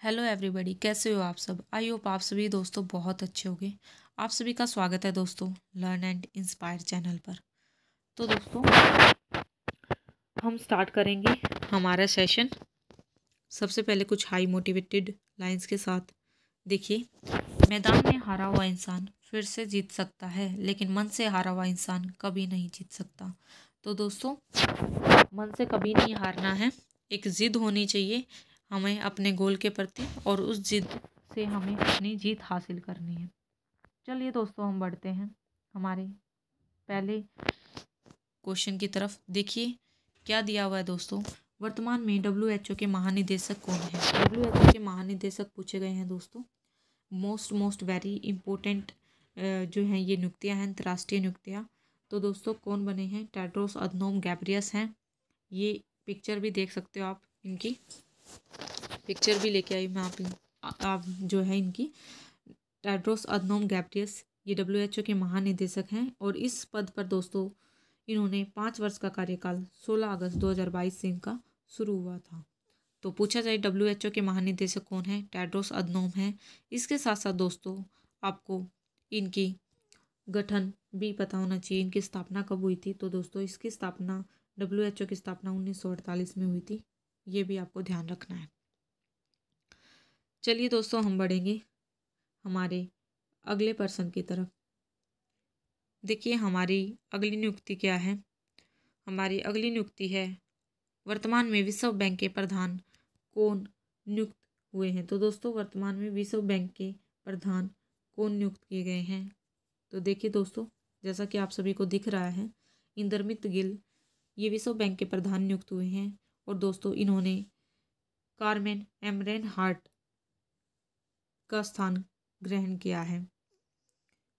Hello everybody, कैसे हो आप सब। आई होप आप सभी दोस्तों बहुत अच्छे होंगे। आप सभी का स्वागत है दोस्तों लर्न एंड इंस्पायर चैनल पर। तो दोस्तों हम स्टार्ट करेंगे हमारा सेशन। सबसे पहले कुछ हाई मोटिवेटेड लाइंस के साथ। देखिए, मैदान में हारा हुआ इंसान फिर से जीत सकता है, लेकिन मन से हारा हुआ इंसान कभी नहीं जीत सकता। तो दोस्तों मन से कभी नहीं हारना है, एक ज़िद होनी चाहिए हमें अपने गोल के प्रति, और उस जिद से हमें अपनी जीत हासिल करनी है। चलिए दोस्तों हम बढ़ते हैं हमारे पहले क्वेश्चन की तरफ। देखिए क्या दिया हुआ है दोस्तों। वर्तमान में WHO के महानिदेशक कौन है। WHO के महानिदेशक पूछे गए हैं दोस्तों। मोस्ट वेरी इम्पोर्टेंट जो हैं ये नियुक्तियाँ हैं, अंतर्राष्ट्रीय नियुक्तियाँ। तो दोस्तों कौन बने हैं, टेड्रोस अधनोम गैब्रियस हैं। ये पिक्चर भी देख सकते हो आप, इनकी पिक्चर भी लेके आई मैं आप जो है इनकी। टेड्रोस अधनोम गैब्रियस ये WHO के महानिदेशक हैं, और इस पद पर दोस्तों इन्होंने 5 वर्ष का कार्यकाल 16 अगस्त 2022 से इनका शुरू हुआ था। तो पूछा जाए WHO के महानिदेशक कौन है, टेड्रोस अधनोम है। इसके साथ साथ दोस्तों आपको इनकी गठन भी पता होना चाहिए, इनकी स्थापना कब हुई थी। तो दोस्तों इसकी स्थापना WHO की स्थापना 1948 में हुई थी, ये भी आपको ध्यान रखना है। चलिए दोस्तों हम बढ़ेंगे हमारे अगले पर्सन की तरफ। देखिए हमारी अगली नियुक्ति क्या है। हमारी अगली नियुक्ति है, वर्तमान में विश्व बैंक के प्रधान कौन नियुक्त हुए हैं। तो दोस्तों वर्तमान में विश्व बैंक के प्रधान कौन नियुक्त किए गए हैं। तो देखिए दोस्तों, जैसा कि आप सभी को दिख रहा है, इंदरमित गिल ये विश्व बैंक के प्रधान नियुक्त हुए हैं। और दोस्तों इन्होंने कार्मेन एमरेनहार्ट का स्थान ग्रहण किया है।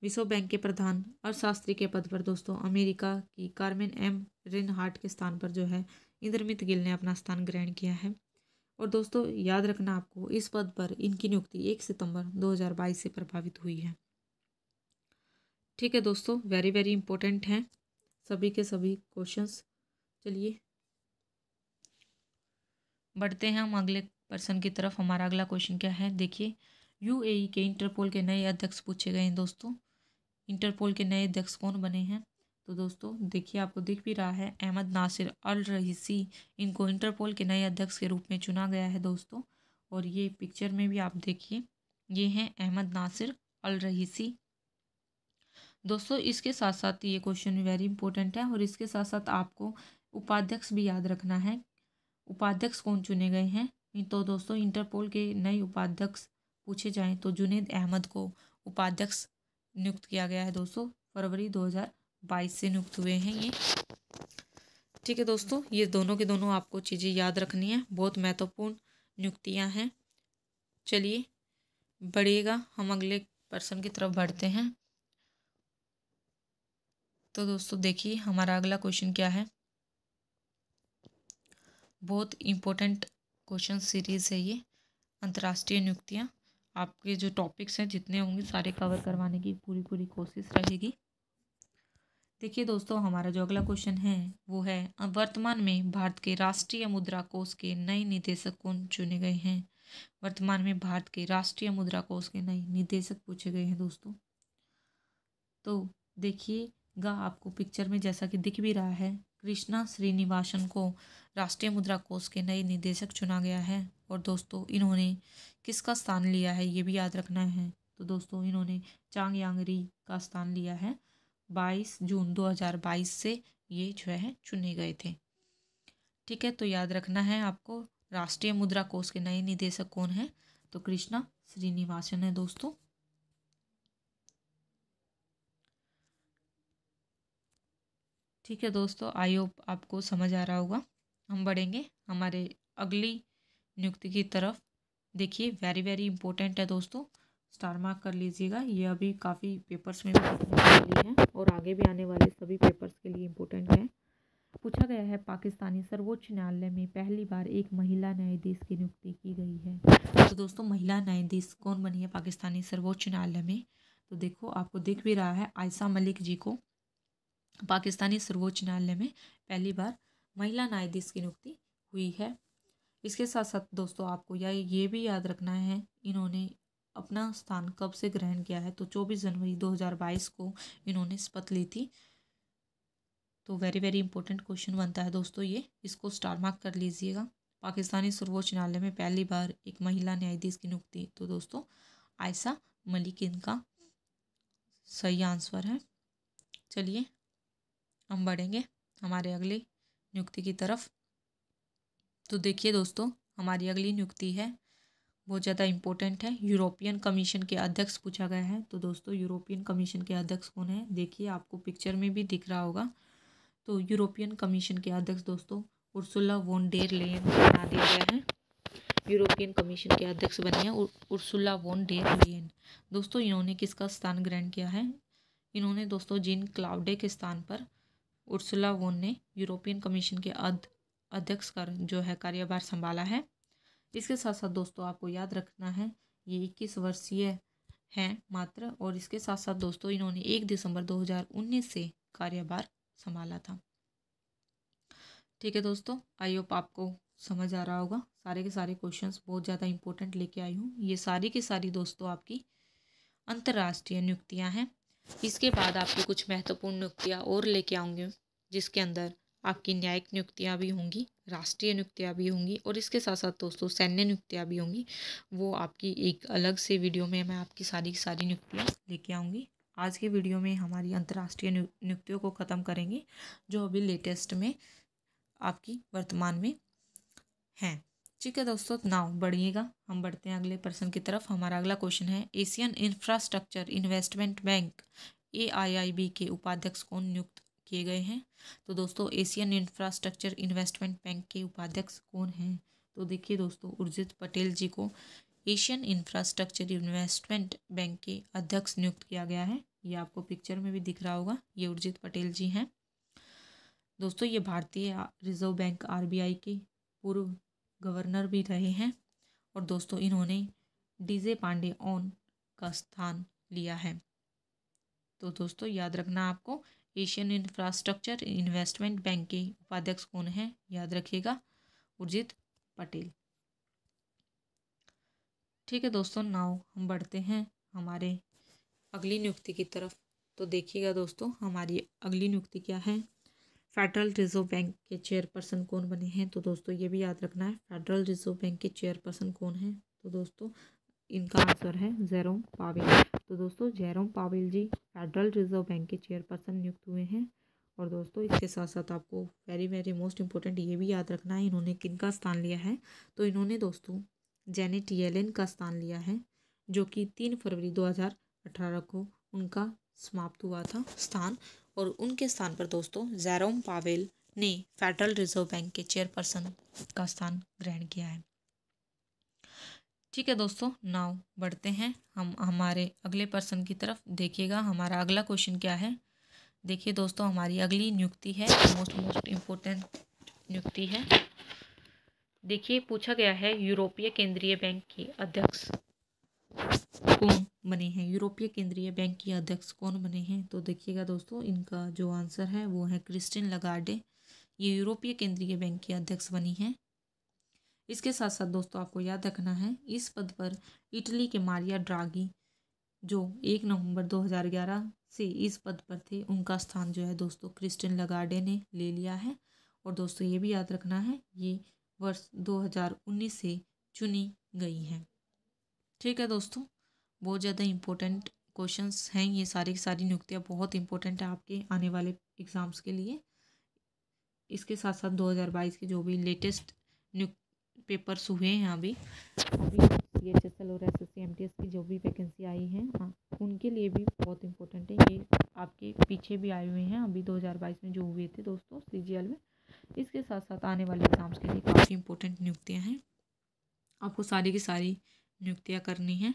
विश्व बैंक के प्रधान अर्थशास्त्री के पद पर दोस्तों अमेरिका की कार्मेन एमरेनहार्ट के स्थान पर जो है इंदरमित गिल ने अपना स्थान ग्रहण किया है। और दोस्तों याद रखना आपको, इस पद पर इनकी नियुक्ति 1 सितंबर 2022 से प्रभावित हुई है। ठीक है दोस्तों, वेरी वेरी इंपॉर्टेंट हैं सभी के सभी क्वेश्चंस। चलिए बढ़ते हैं हम अगले पर्सन की तरफ। हमारा अगला क्वेश्चन क्या है। देखिए UAE के इंटरपोल के नए अध्यक्ष पूछे गए हैं दोस्तों। इंटरपोल के नए अध्यक्ष कौन बने हैं। तो दोस्तों देखिए आपको दिख भी रहा है, अहमद नासिर अल रईसी, इनको इंटरपोल के नए अध्यक्ष के रूप में चुना गया है दोस्तों। और ये पिक्चर में भी आप देखिए, ये हैं अहमद नासिर अल रईसी। दोस्तों इसके साथ साथ ये क्वेश्चन वेरी इंपॉर्टेंट है, और इसके साथ साथ आपको उपाध्यक्ष भी याद रखना है। उपाध्यक्ष कौन चुने गए हैं। तो दोस्तों इंटरपोल के नए उपाध्यक्ष पूछे जाएं तो जुनैद अहमद को उपाध्यक्ष नियुक्त किया गया है दोस्तों। फरवरी 2022 से नियुक्त हुए हैं ये। ठीक है दोस्तों, ये दोनों के दोनों आपको चीज़ें याद रखनी है, बहुत महत्वपूर्ण नियुक्तियां हैं। चलिए बढ़िएगा, हम अगले पर्सन की तरफ बढ़ते हैं। तो दोस्तों देखिए हमारा अगला क्वेश्चन क्या है। बहुत इम्पोर्टेंट क्वेश्चन सीरीज़ है ये, अंतर्राष्ट्रीय नियुक्तियाँ। आपके जो टॉपिक्स हैं जितने होंगे सारे कवर करवाने की पूरी कोशिश रहेगी। देखिए दोस्तों हमारा जो अगला क्वेश्चन है वो है, वर्तमान में भारत के राष्ट्रीय मुद्रा कोष के नए निदेशक कौन चुने गए हैं। वर्तमान में भारत के राष्ट्रीय मुद्रा कोष के नए निदेशक पूछे गए हैं दोस्तों। तो देखिएगा आपको पिक्चर में जैसा कि दिख भी रहा है, कृष्णा श्रीनिवासन को राष्ट्रीय मुद्रा कोष के नए निदेशक चुना गया है। और दोस्तों इन्होंने किसका स्थान लिया है ये भी याद रखना है। तो दोस्तों इन्होंने चांग यांगरी का स्थान लिया है। 22 जून 2022 से ये जो है चुने गए थे। ठीक है, तो याद रखना है आपको, राष्ट्रीय मुद्रा कोष के नए निदेशक कौन है। तो कृष्णा श्रीनिवासन है दोस्तों। ठीक है दोस्तों, आई होप आपको समझ आ रहा होगा। हम बढ़ेंगे हमारे अगली नियुक्ति की तरफ। देखिए वेरी वेरी इंपॉर्टेंट है दोस्तों, स्टार मार्क कर लीजिएगा। ये अभी काफ़ी पेपर्स में भी पूछने वाली है, और आगे भी आने वाले सभी पेपर्स के लिए इम्पोर्टेंट है। पूछा गया है, पाकिस्तानी सर्वोच्च न्यायालय में पहली बार एक महिला न्यायाधीश की नियुक्ति की गई है। तो दोस्तों महिला न्यायाधीश कौन बनी है पाकिस्तानी सर्वोच्च न्यायालय में। तो देखो आपको दिख भी रहा है, आयशा मलिक जी को पाकिस्तानी सर्वोच्च न्यायालय में पहली बार महिला न्यायाधीश की नियुक्ति हुई है। इसके साथ साथ दोस्तों आपको ये भी याद रखना है इन्होंने अपना स्थान कब से ग्रहण किया है। तो 24 जनवरी 2022 को इन्होंने शपथ ली थी। तो वेरी वेरी इंपॉर्टेंट क्वेश्चन बनता है दोस्तों ये, इसको स्टार मार्क कर लीजिएगा। पाकिस्तानी सर्वोच्च न्यायालय में पहली बार एक महिला न्यायाधीश की नियुक्ति, तो दोस्तों आयशा मलिक इनका सही आंसर है। चलिए हम बढ़ेंगे हमारे अगली नियुक्ति की तरफ। तो देखिए दोस्तों हमारी अगली नियुक्ति है बहुत ज़्यादा इम्पोर्टेंट है, यूरोपियन कमीशन के अध्यक्ष पूछा गया है। तो दोस्तों यूरोपियन कमीशन के अध्यक्ष कौन है, देखिए आपको पिक्चर में भी दिख रहा होगा। तो यूरोपियन कमीशन के अध्यक्ष दोस्तों उर्सुला वॉन डेर लेयन बना दिया गया है। यूरोपियन कमीशन के अध्यक्ष बनी है उर्सुला वॉन डेर लेयन। दोस्तों इन्होंने किसका स्थान ग्रहण किया है, इन्होंने दोस्तों जीन क्लाउडे के स्थान पर उर्सुला वॉन ने यूरोपियन कमीशन के अध्यक्ष का जो है कार्यभार संभाला है। इसके साथ साथ दोस्तों आपको याद रखना है ये 21 वर्षीय हैं मात्र, और इसके साथ साथ दोस्तों इन्होंने 1 दिसंबर 2019 से कार्यभार संभाला था। ठीक है दोस्तों, आई होप आपको समझ आ रहा होगा। सारे के सारे क्वेश्चंस बहुत ज़्यादा इंपॉर्टेंट लेके आई हूँ। ये सारी की सारी दोस्तों आपकी अंतर्राष्ट्रीय नियुक्तियाँ हैं। इसके बाद आपकी कुछ महत्वपूर्ण नियुक्तियाँ और लेके आऊँगी, जिसके अंदर आपकी न्यायिक नियुक्तियाँ भी होंगी, राष्ट्रीय नियुक्तियाँ भी होंगी, और इसके साथ साथ दोस्तों सैन्य नियुक्तियाँ भी होंगी। वो आपकी एक अलग से वीडियो में मैं आपकी सारी की सारी नियुक्तियाँ लेके आऊँगी। आज के वीडियो में हमारी अंतर्राष्ट्रीय नियुक्तियों को ख़त्म करेंगे जो अभी लेटेस्ट में आपकी वर्तमान में हैं। ठीक है दोस्तों, नाउ बढ़िएगा, हम बढ़ते हैं अगले प्रश्न की तरफ। हमारा अगला क्वेश्चन है Asian infrastructure investment bank AIIB के उपाध्यक्ष कौन नियुक्त किए गए हैं। तो दोस्तों एशियन इंफ्रास्ट्रक्चर इन्वेस्टमेंट बैंक के उपाध्यक्ष कौन हैं, तो देखिए दोस्तों उर्जित पटेल जी को एशियन इंफ्रास्ट्रक्चर इन्वेस्टमेंट बैंक के अध्यक्ष नियुक्त किया गया है। ये आपको पिक्चर में भी दिख रहा होगा, ये उर्जित पटेल जी हैं। दोस्तों ये भारतीय रिजर्व बैंक RBI के पूर्व गवर्नर भी रहे हैं, और दोस्तों इन्होंने DJ पांडे ऑन का स्थान लिया है। तो दोस्तों याद रखना आपको एशियन इंफ्रास्ट्रक्चर इन्वेस्टमेंट बैंक के उपाध्यक्ष कौन है, याद रखिएगा उर्जित पटेल। ठीक है दोस्तों, नाउ हम बढ़ते हैं हमारे अगली नियुक्ति की तरफ। तो देखिएगा दोस्तों हमारी अगली नियुक्ति क्या है, फेडरल रिजर्व बैंक के चेयरपर्सन कौन बने हैं। तो दोस्तों ये भी याद रखना है फेडरल रिजर्व बैंक के चेयरपर्सन कौन है। तो दोस्तों इनका आंसर है जेरोम पावेल। तो दोस्तों जेरोम पावेल जी फेडरल रिजर्व बैंक के चेयरपर्सन नियुक्त हुए हैं। और दोस्तों इसके साथ साथ आपको वेरी वेरी मोस्ट इम्पोर्टेंट ये भी याद रखना है इन्होंने किनका स्थान लिया है। तो इन्होंने दोस्तों जेनेट येलेन का स्थान लिया है, जो कि 3 फरवरी 2018 को उनका समाप्त हुआ था स्थान, और उनके स्थान पर दोस्तों जेरोम पावेल ने फेडरल रिजर्व बैंक के चेयरपर्सन का स्थान ग्रहण किया है। ठीक है दोस्तों, नाउ बढ़ते हैं हम हमारे अगले प्रश्न की तरफ। देखिएगा हमारा अगला क्वेश्चन क्या है। देखिए दोस्तों हमारी अगली नियुक्ति है मोस्ट इम्पोर्टेंट नियुक्ति है। देखिए पूछा गया है यूरोपीय केंद्रीय बैंक के अध्यक्ष कौन बने हैं, यूरोपीय केंद्रीय बैंक के अध्यक्ष कौन बने हैं। तो देखिएगा दोस्तों इनका जो आंसर है वो है क्रिस्टिन लगार्डे, ये यूरोपीय केंद्रीय बैंक की अध्यक्ष बनी हैं। इसके साथ साथ दोस्तों आपको याद रखना है इस पद पर इटली के मारिया ड्रागी जो 1 नवंबर 2011 से इस पद पर थे, उनका स्थान जो है दोस्तों क्रिस्टिन लगार्डे ने ले लिया है। और दोस्तों ये भी याद रखना है ये वर्ष 2019 से चुनी गई हैं। ठीक है दोस्तों, बहुत ज़्यादा इम्पोर्टेंट क्वेश्चंस हैं, ये सारी की सारी नियुक्तियाँ बहुत इंपॉर्टेंट है आपके आने वाले एग्ज़ाम्स के लिए। इसके साथ साथ 2022 के जो भी लेटेस्ट पेपर्स हुए हैं अभी CHSL और SSC MTS की जो भी वैकेंसी आई हैं उनके लिए भी बहुत इंपॉर्टेंट है। ये आपके पीछे भी आए हुए हैं अभी 2022 में जो हुए थे दोस्तों CGL में। इसके साथ साथ आने वाले एग्ज़ाम्स के लिए काफ़ी इंपॉर्टेंट नियुक्तियाँ हैं, आपको सारी की सारी नियुक्तियाँ करनी हैं,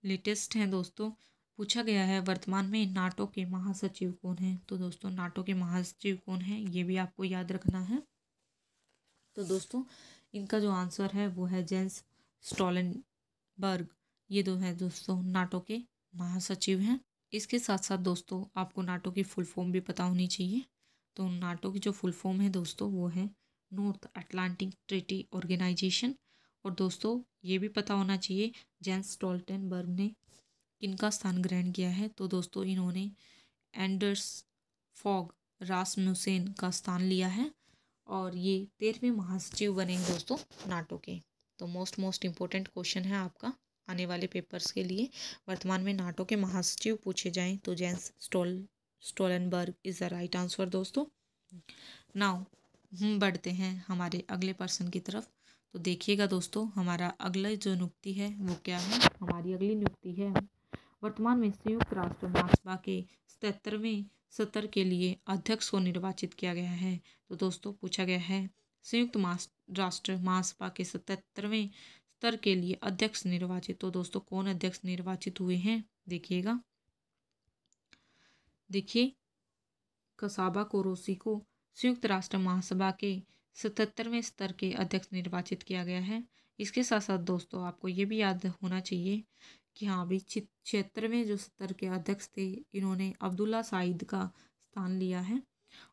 लेटेस्ट हैं दोस्तों। पूछा गया है वर्तमान में नाटो के महासचिव कौन हैं। तो दोस्तों नाटो के महासचिव कौन हैं ये भी आपको याद रखना है। तो दोस्तों इनका जो आंसर है वो है जेंस स्टोलनबर्ग, ये दो है दोस्तों नाटो के महासचिव हैं। इसके साथ साथ दोस्तों आपको नाटो की फुल फॉर्म भी पता होनी चाहिए। तो नाटो की जो फुल फॉर्म है दोस्तों वो है नॉर्थ अटलांटिक ट्रीटी ऑर्गेनाइजेशन। और दोस्तों ये भी पता होना चाहिए जेंस स्टोल्टेनबर्ग ने किनका स्थान ग्रहण किया है। तो दोस्तों इन्होंने एंडर्स फॉग रासमुसेन का स्थान लिया है और ये 13वें महासचिव बने दोस्तों नाटो के। तो मोस्ट इम्पोर्टेंट क्वेश्चन है आपका आने वाले पेपर्स के लिए। वर्तमान में नाटो के महासचिव पूछे जाएं तो Jens Stoltenberg is the right answer दोस्तों। नाउ हम बढ़ते हैं हमारे अगले पर्सन की तरफ। तो देखिएगा दोस्तों हमारा अगला जो नियुक्ति है वो क्या है। हमारी अगली नियुक्ति है वर्तमान में संयुक्त राष्ट्र महासभा के 77वें सत्र के लिए अध्यक्ष को निर्वाचित किया गया है। तो दोस्तों पूछा गया है संयुक्त राष्ट्र महासभा के 77वें सत्र के लिए अध्यक्ष निर्वाचित। तो दोस्तों कौन अध्यक्ष निर्वाचित हुए हैं देखिएगा। देखिए कसाबा कोरोसी को संयुक्त राष्ट्र महासभा के 77वें स्तर के अध्यक्ष निर्वाचित किया गया है। इसके साथ साथ दोस्तों आपको ये भी याद होना चाहिए कि हाँ अभी 76वें जो स्तर के अध्यक्ष थे इन्होंने अब्दुल्ला साइद का स्थान लिया है।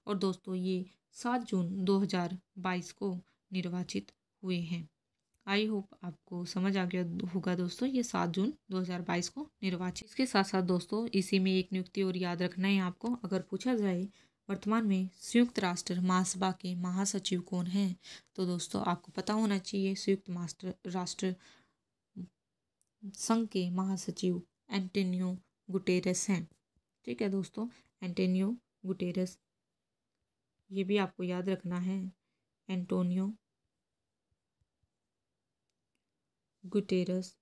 और दोस्तों ये 7 जून 2022 को निर्वाचित हुए हैं। आई होप आपको समझ आ गया होगा दोस्तों, ये 7 जून 2022 को निर्वाचित। इसके साथ साथ दोस्तों इसी में एक नियुक्ति और याद रखना है आपको। अगर पूछा जाए वर्तमान में संयुक्त राष्ट्र महासभा के महासचिव कौन हैं, तो दोस्तों आपको पता होना चाहिए संयुक्त राष्ट्र संघ के महासचिव एंटोनियो गुटेरेस हैं। ठीक है दोस्तों, एंटोनियो गुटेरेस, ये भी आपको याद रखना है, एंटोनियो गुटेरेस।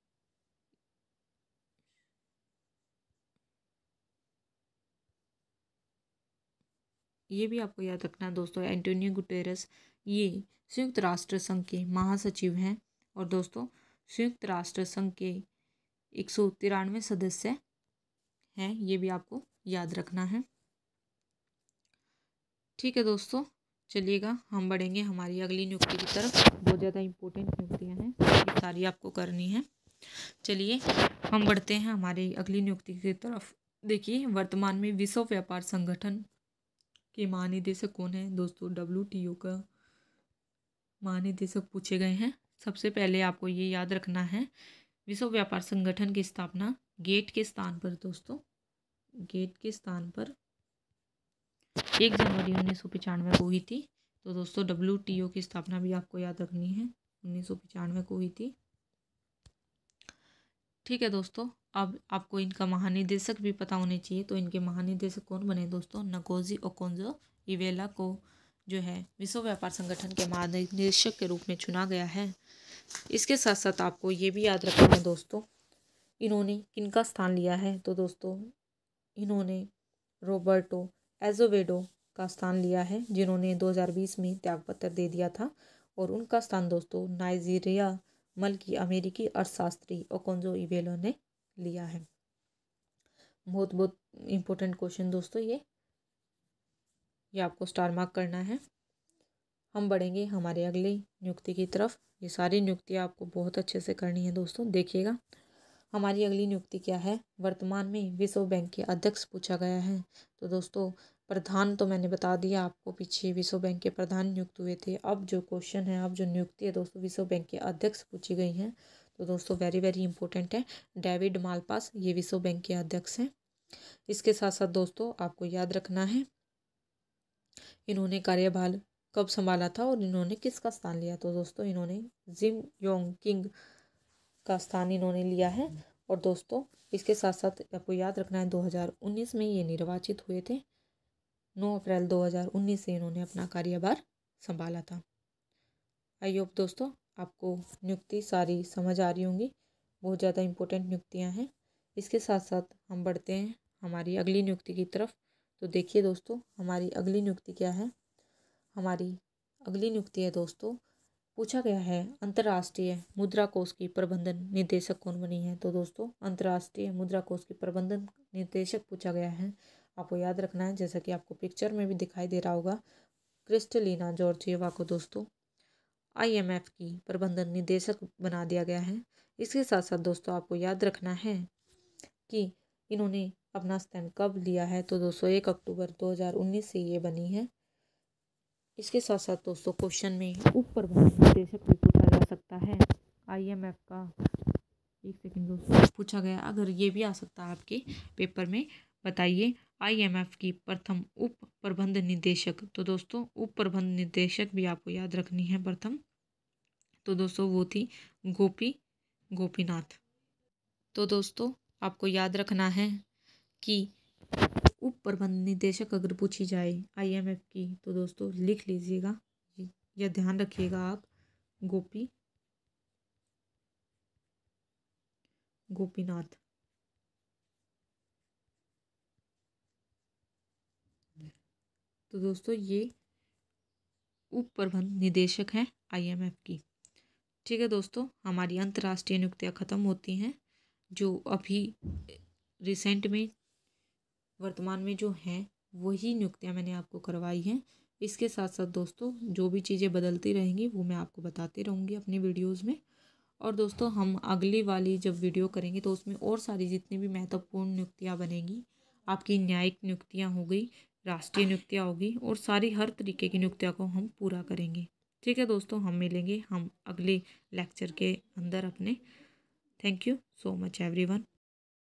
ये भी आपको याद रखना है दोस्तों, एंटोनियो गुटेरेस ये संयुक्त राष्ट्र संघ के महासचिव हैं। और दोस्तों संयुक्त राष्ट्र संघ के 193 सदस्य हैं, ये भी आपको याद रखना है। ठीक है दोस्तों, चलिएगा हम बढ़ेंगे हमारी अगली नियुक्ति की तरफ। बहुत ज़्यादा इम्पोर्टेंट नियुक्तियाँ हैं, ये सारी आपको करनी है। चलिए हम बढ़ते हैं हमारी अगली नियुक्ति की तरफ। देखिए वर्तमान में विश्व व्यापार संगठन के महानिदेशक कौन है दोस्तों। WTO का महानिदेशक पूछे गए हैं। सबसे पहले आपको ये याद रखना है विश्व व्यापार संगठन की स्थापना गेट के स्थान पर दोस्तों, गेट के स्थान पर 1 जनवरी 1995 को हुई थी। तो दोस्तों WTO की स्थापना भी आपको याद रखनी है, 1995 को हुई थी। ठीक है दोस्तों, अब आपको इनका महानिदेशक भी पता होने चाहिए। तो इनके महानिदेशक कौन बने दोस्तों, नगोजी ओकोंजो इवेला को जो है विश्व व्यापार संगठन के महानिदेशक के रूप में चुना गया है। इसके साथ साथ आपको ये भी याद रखना है दोस्तों इन्होंने किनका स्थान लिया है। तो दोस्तों इन्होंने रॉबर्टो एजोवेडो का स्थान लिया है, जिन्होंने 2020 में त्यागपत्र दे दिया था। और उनका स्थान दोस्तों नाइजीरिया मल की अमेरिकी अर्थशास्त्री ओकोंजो इवेला ने लिया है। बहुत इम्पोर्टेंट क्वेश्चन दोस्तों ये आपको स्टार मार्क करना है। हम बढ़ेंगे हमारे अगले नियुक्ति की तरफ। ये सारी नियुक्तियाँ आपको बहुत अच्छे से करनी है दोस्तों। देखिएगा हमारी अगली नियुक्ति क्या है। वर्तमान में विश्व बैंक के अध्यक्ष पूछा गया है। तो दोस्तों प्रधान तो मैंने बता दिया आपको, पीछे विश्व बैंक के प्रधान नियुक्त हुए थे। अब जो क्वेश्चन है, अब जो नियुक्ति है दोस्तों विश्व बैंक के अध्यक्ष पूछी गई हैं। तो दोस्तों वेरी इंपॉर्टेंट है, डेविड मालपास ये विश्व बैंक के अध्यक्ष हैं। इसके साथ साथ दोस्तों आपको याद रखना है इन्होंने कार्यभार कब संभाला था और इन्होंने किसका स्थान लिया। तो दोस्तों इन्होंने जिम योंग किंग का स्थान इन्होंने लिया है। और दोस्तों इसके साथ साथ आपको याद रखना है 2019 में ये निर्वाचित हुए थे। 9 अप्रैल 2019 से इन्होंने अपना कार्यभार संभाला था। आई होप दोस्तों आपको नियुक्ति सारी समझ आ रही होंगी, बहुत ज़्यादा इम्पोर्टेंट नियुक्तियाँ हैं। इसके साथ साथ हम बढ़ते हैं हमारी अगली नियुक्ति की तरफ। तो देखिए दोस्तों हमारी अगली नियुक्ति क्या है। हमारी अगली नियुक्ति है दोस्तों, पूछा गया है अंतर्राष्ट्रीय मुद्रा कोष की प्रबंधन निदेशक कौन बनी है। तो दोस्तों अंतर्राष्ट्रीय मुद्रा कोष की प्रबंधन निदेशक पूछा गया है। आपको याद रखना है, जैसा कि आपको पिक्चर में भी दिखाई दे रहा होगा, क्रिस्टलिना जॉर्जिएवा को दोस्तों IMF की प्रबंधन निदेशक बना दिया गया है। इसके साथ साथ दोस्तों आपको याद रखना है कि इन्होंने अपना स्थान कब लिया है। तो दोस्तों 1 अक्टूबर 2019 से ये बनी है। इसके साथ साथ दोस्तों क्वेश्चन में उप प्रबंध निदेशक भी पूछा जा सकता है। IMF का, एक सेकंड दोस्तों, पूछा गया, अगर ये भी आ सकता है आपके पेपर में, बताइए IMF की प्रथम उप प्रबंध निदेशक। तो दोस्तों उप प्रबंध निदेशक भी आपको याद रखनी है प्रथम, तो दोस्तों वो थी गोपीनाथ। तो दोस्तों आपको याद रखना है कि उप प्रबंध निदेशक अगर पूछी जाए IMF की, तो दोस्तों लिख लीजिएगा या ध्यान रखिएगा आप, गोपीनाथ। तो दोस्तों ये उप प्रबंध निदेशक हैं IMF की। ठीक है दोस्तों, हमारी अंतर्राष्ट्रीय नियुक्तियां खत्म होती हैं, जो अभी रिसेंट में वर्तमान में जो हैं वही नियुक्तियां मैंने आपको करवाई हैं। इसके साथ साथ दोस्तों जो भी चीज़ें बदलती रहेंगी वो मैं आपको बताती रहूँगी अपनी वीडियोज़ में। और दोस्तों हम अगली वाली जब वीडियो करेंगे तो उसमें और सारी जितनी भी महत्वपूर्ण नियुक्तियाँ बनेंगी, आपकी न्यायिक नियुक्तियाँ हो गई, राष्ट्रीय नियुक्तियाँ होगी, और सारी हर तरीके की नियुक्तियाँ को हम पूरा करेंगे। ठीक है दोस्तों, हम मिलेंगे हम अगले लेक्चर के अंदर अपने। Thank you so much everyone.